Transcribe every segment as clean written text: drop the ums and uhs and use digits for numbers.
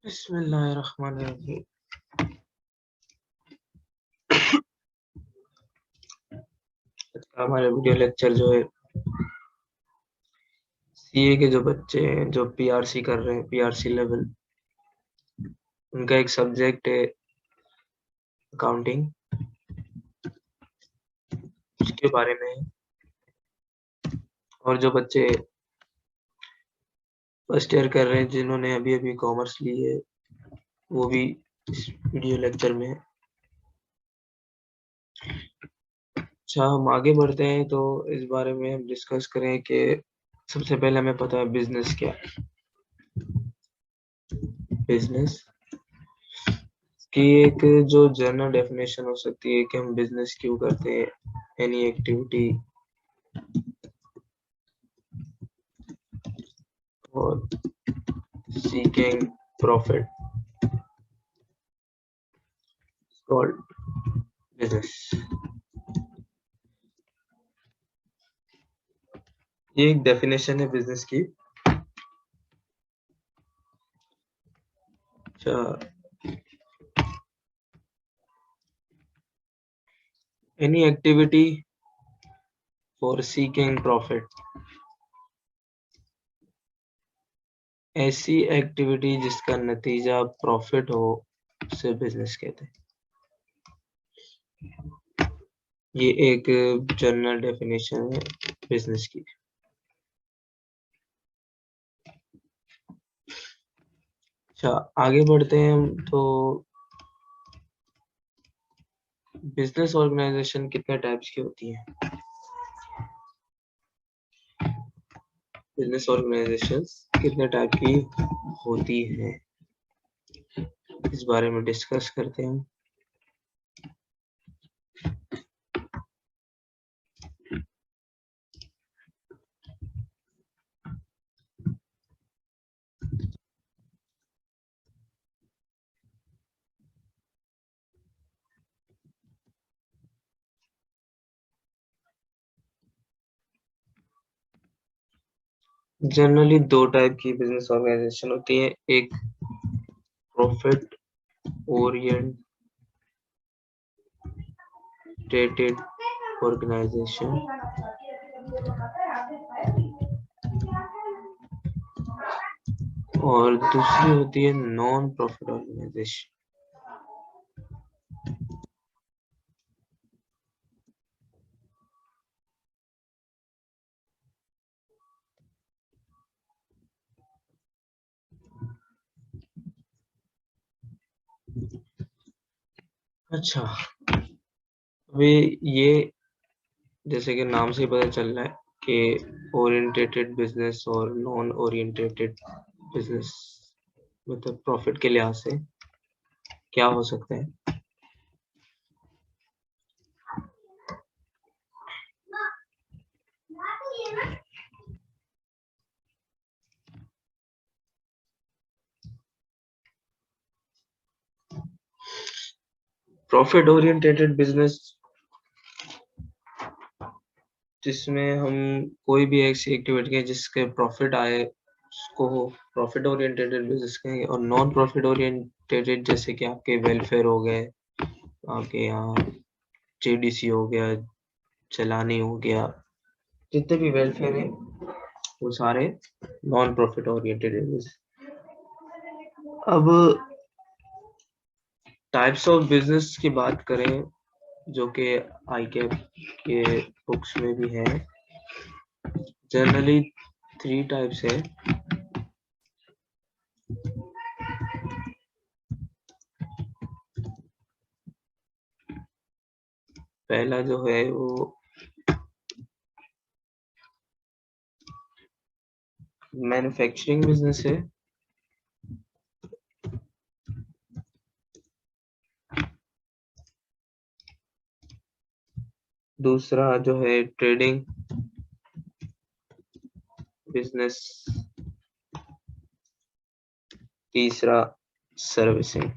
बिस्मिल्लाहिर्रहमानिर्रहीम। हमारे video lecture जो है सीए के जो बच्चे हैं जो पीआरसी कर रहे हैं, पीआरसी लेवल, उनका एक सब्जेक्ट है अकाउंटिंग, उसके बारे में है। और जो बच्चे फर्स्ट ईयर कर रहे हैं जिन्होंने अभी अभी कॉमर्स ली है, वो भी इस वीडियो लेक्चर में है। अच्छा, हम आगे बढ़ते हैं तो इस बारे में हम डिस्कस करें कि सबसे पहले हमें पता है बिजनेस क्या है। बिजनेस की एक जो जनरल डेफिनेशन हो सकती है कि हम बिजनेस क्यों करते हैं, एनी एक्टिविटी और seeking profit is called business। ये एक डेफिनेशन है बिजनेस की। अच्छा, any activity for seeking profit, ऐसी एक्टिविटी जिसका नतीजा प्रॉफिट हो उसे बिजनेस कहते हैं। ये एक जनरल डेफिनेशन है बिजनेस की। अच्छा, आगे बढ़ते हैं हम तो बिजनेस ऑर्गेनाइजेशन कितने टाइप्स की होती है। बिजनेस ऑर्गेनाइजेशन कितने टाइप की होती है, इस बारे में डिस्कस करते हैं हम। जनरली दो टाइप की बिजनेस ऑर्गेनाइजेशन होती है, एक प्रॉफिट ओरिएंटेड ऑर्गेनाइजेशन और दूसरी होती है नॉन प्रॉफिट ऑर्गेनाइजेशन। अच्छा, अभी ये जैसे कि नाम से पता चल रहा है कि ओरिएंटेड बिजनेस और नॉन ओरिएंटेड बिजनेस मतलब प्रॉफिट के लिहाज से क्या हो सकता है। प्रॉफिट ओरिएंटेड बिजनेस जिसमें हम कोई भी ऐसी एक्टिविटी है जिसके प्रॉफिट आए उसको प्रॉफिट ओरिएंटेड बिजनेस कहेंगे। और नॉन प्रॉफिट ओरिएंटेड जैसे कि आपके वेलफेयर हो गए, आपके यहाँ जेडीसी हो गया, चलानी हो गया, जितने भी वेलफेयर है वो सारे नॉन प्रॉफिट ओरिएंटेड बिजनेस। अब टाइप्स ऑफ बिजनेस की बात करें जो कि आईकेप के बुक्स में भी है, जनरली 3 टाइप्स है। पहला जो है वो मैन्युफैक्चरिंग बिजनेस है। दूसरा जो है ट्रेडिंग बिजनेस। तीसरा सर्विसिंग।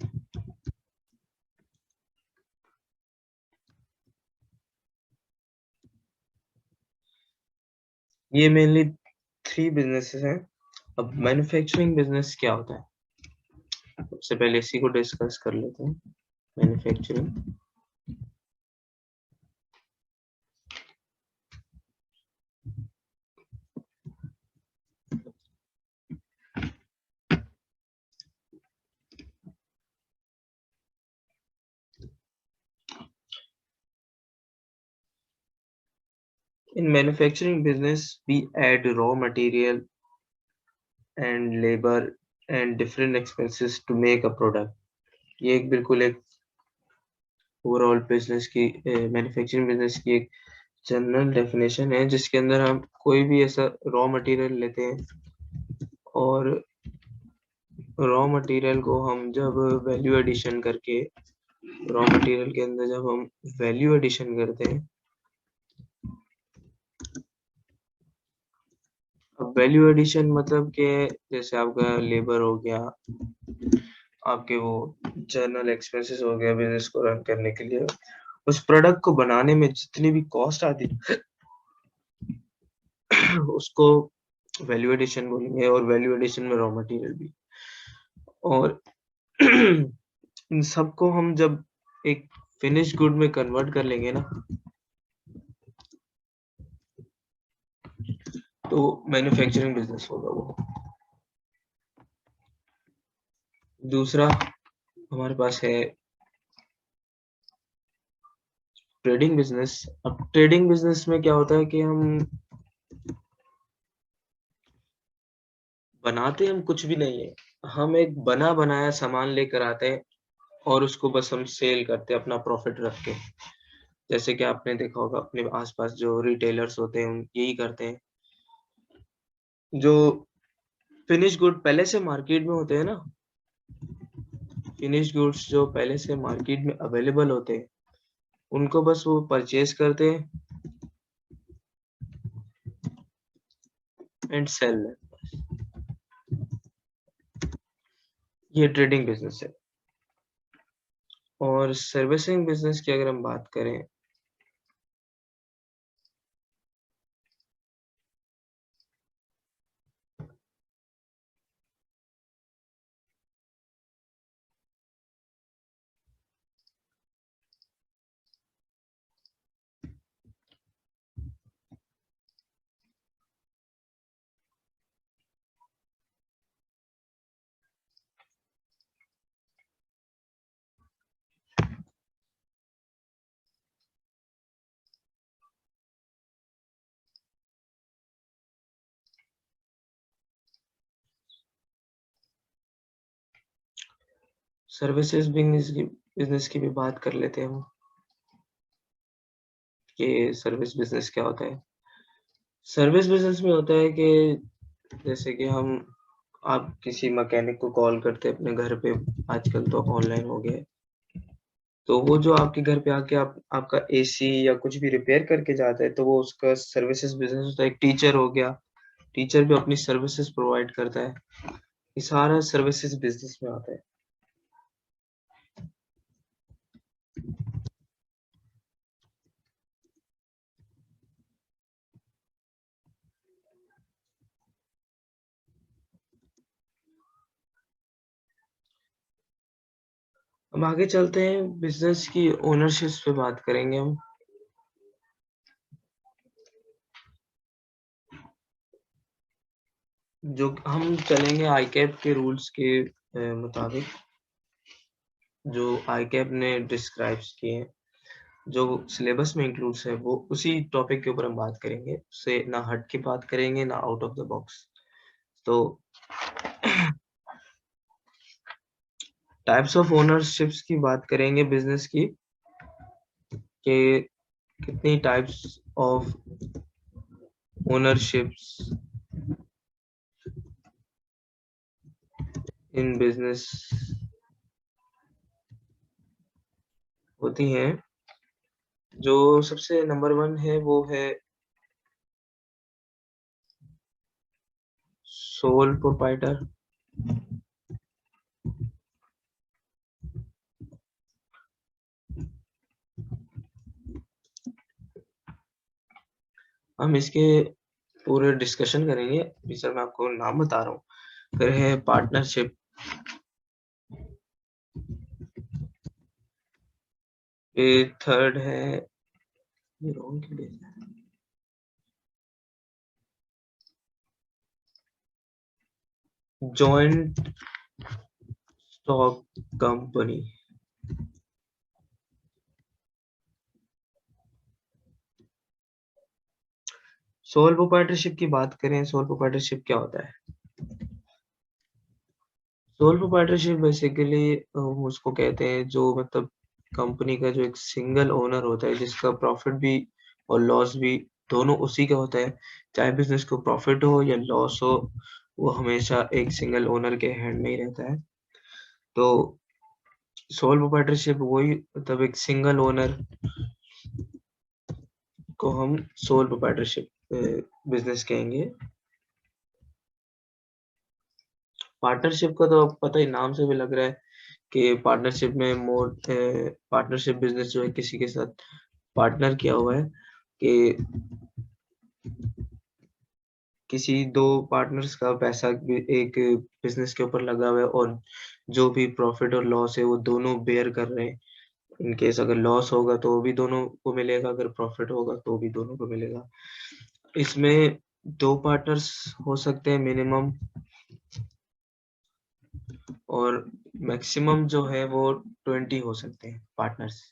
ये मेनली 3 बिजनेसेस हैं। अब मैन्युफैक्चरिंग बिजनेस क्या होता है? सबसे पहले इसी को डिस्कस कर लेते हैं, manufacturing. In manufacturing business, we add raw material and labor and different expenses to make a product. ये एक बिल्कुल एक ओवरऑल बिजनेस की मैन्युफैक्चरिंग बिजनेस की एक जनरल डेफिनेशन है, जिसके अंदर हम कोई भी ऐसा रॉ मटेरियल लेते हैं और रॉ मटेरियल को हम जब वैल्यू एडिशन करके रॉ मटेरियल के अंदर जब हम वैल्यू एडिशन करते हैं, अब वैल्यू एडिशन मतलब कि जैसे आपका लेबर हो गया, आपके वो जनरल एक्सपेंसेस हो गया बिजनेस को रन करने के लिए, उस प्रोडक्ट को बनाने में जितनी भी कॉस्ट आती है उसको वैल्यू एडिशन बोलेंगे, और वैल्यू एडिशन में रॉ मटेरियल भी। और इन सबको हम जब एक फिनिश गुड में कन्वर्ट कर लेंगे ना, तो मैन्युफैक्चरिंग बिजनेस होगा वो। दूसरा हमारे पास है ट्रेडिंग बिजनेस। अब ट्रेडिंग बिजनेस में क्या होता है कि हम बनाते हम कुछ भी नहीं है, हम एक बना बनाया सामान लेकर आते हैं और उसको बस हम सेल करते हैं अपना प्रॉफिट रख के। जैसे कि आपने देखा होगा अपने आसपास जो रिटेलर्स होते हैं यही करते हैं, जो फिनिश गुड पहले से मार्केट में होते हैं ना, फिनिश गुड्स जो पहले से मार्केट में अवेलेबल होते हैं उनको बस वो परचेज करते हैं एंड सेल। ये ट्रेडिंग बिजनेस है। और सर्विसिंग बिजनेस की अगर हम बात करें, सर्विसेज बिजनेस की भी बात कर लेते हैं हम कि सर्विस बिजनेस क्या होता है। सर्विस बिजनेस में होता है कि जैसे कि हम आप किसी मैकेनिक को कॉल करते हैं अपने घर पे, आजकल तो ऑनलाइन हो गया है, तो वो जो आपके घर पे आके आपका एसी या कुछ भी रिपेयर करके जाता है, तो वो उसका सर्विसेज बिजनेस होता है। एक टीचर हो गया, टीचर भी अपनी सर्विसेज प्रोवाइड करता है, ये सारा सर्विसेज बिजनेस में आता है। हम आगे चलते हैं, बिजनेस की ओनरशिप पे बात करेंगे हम। जो हम चलेंगे आईकैप के रूल्स के मुताबिक, जो आईकैप ने डिस्क्राइब किए हैं, जो सिलेबस में इंक्लूड्स है, वो उसी टॉपिक के ऊपर हम बात करेंगे, उससे ना हट के बात करेंगे ना आउट ऑफ द बॉक्स। तो टाइप्स ऑफ ओनरशिप्स की बात करेंगे बिजनेस की, कि कितनी टाइप्स ऑफ ओनरशिप्स इन बिजनेस होती हैं। जो सबसे नंबर 1 है वो है सोल प्रोप्राइटर। हम इसके पूरे डिस्कशन करेंगे, अभी सर मैं आपको नाम बता रहा हूँ। फिर है पार्टनरशिप, ये थर्ड है, ये रॉन्ग क्यों लिखा है? Joint stock company. Sole proprietorship की बात करें, सोल प्रोप्राइटरशिप क्या होता है? सोल प्रोप्राइटरशिप बेसिकली उसको कहते हैं जो मतलब कंपनी का जो एक सिंगल ओनर होता है, जिसका प्रॉफिट भी और लॉस भी दोनों उसी का होता है। चाहे बिजनेस को प्रॉफिट हो या लॉस हो, वो हमेशा एक सिंगल ओनर के हैंड में ही रहता है। तो सोल प्रोप्राइटरशिप वही मतलब एक सिंगल ओनर को हम सोल प्रोप्राइटरशिप बिजनेस कहेंगे। पार्टनरशिप का तो पता ही नाम से भी लग रहा है कि पार्टनरशिप में मोर पार्टनरशिप बिजनेस जो है किसी के साथ पार्टनर किया हुआ है कि किसी दो पार्टनर्स का पैसा एक बिजनेस के ऊपर लगा हुआ है और जो भी प्रॉफिट और लॉस है वो दोनों बेयर कर रहे हैं। इन केस अगर लॉस होगा तो भी दोनों को मिलेगा, अगर प्रॉफिट होगा तो भी दोनों को मिलेगा। इसमें दो पार्टनर्स हो सकते हैं मिनिमम, और मैक्सिमम जो है वो 20 हो सकते हैं पार्टनर्स।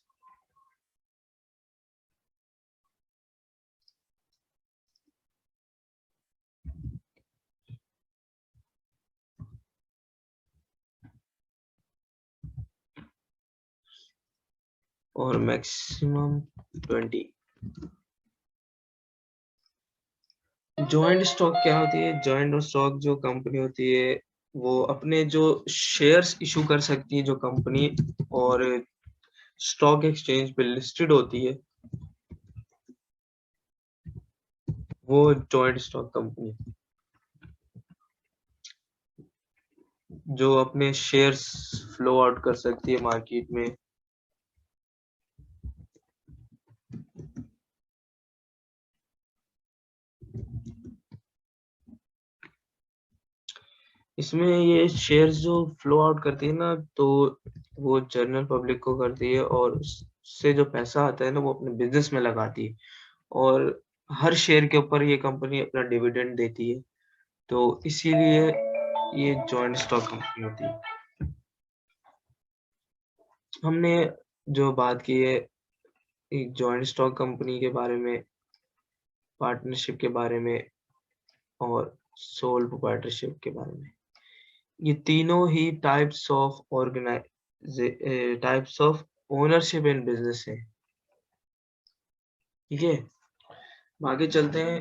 और मैक्सिमम 20। जॉइंट स्टॉक क्या होती है? जॉइंट स्टॉक जो कंपनी होती है वो अपने जो शेयर्स इशू कर सकती है जो कंपनी, और स्टॉक एक्सचेंज पे लिस्टेड होती है, वो जॉइंट स्टॉक कंपनी जो अपने शेयर्स फ्लो आउट कर सकती है मार्केट में। इसमें ये शेयर्स जो फ्लो आउट करती है ना, तो वो जनरल पब्लिक को करती है और उससे जो पैसा आता है ना वो अपने बिजनेस में लगाती है, और हर शेयर के ऊपर ये कंपनी अपना डिविडेंड देती है। तो इसीलिए ये जॉइंट स्टॉक कंपनी होती है। हमने जो बात की है एक जॉइंट स्टॉक कंपनी के बारे में, पार्टनरशिप के बारे में और सोल प्रोप्राइटरशिप के बारे में, ये तीनों ही types of ownership in business है। ठीक है, आगे चलते हैं।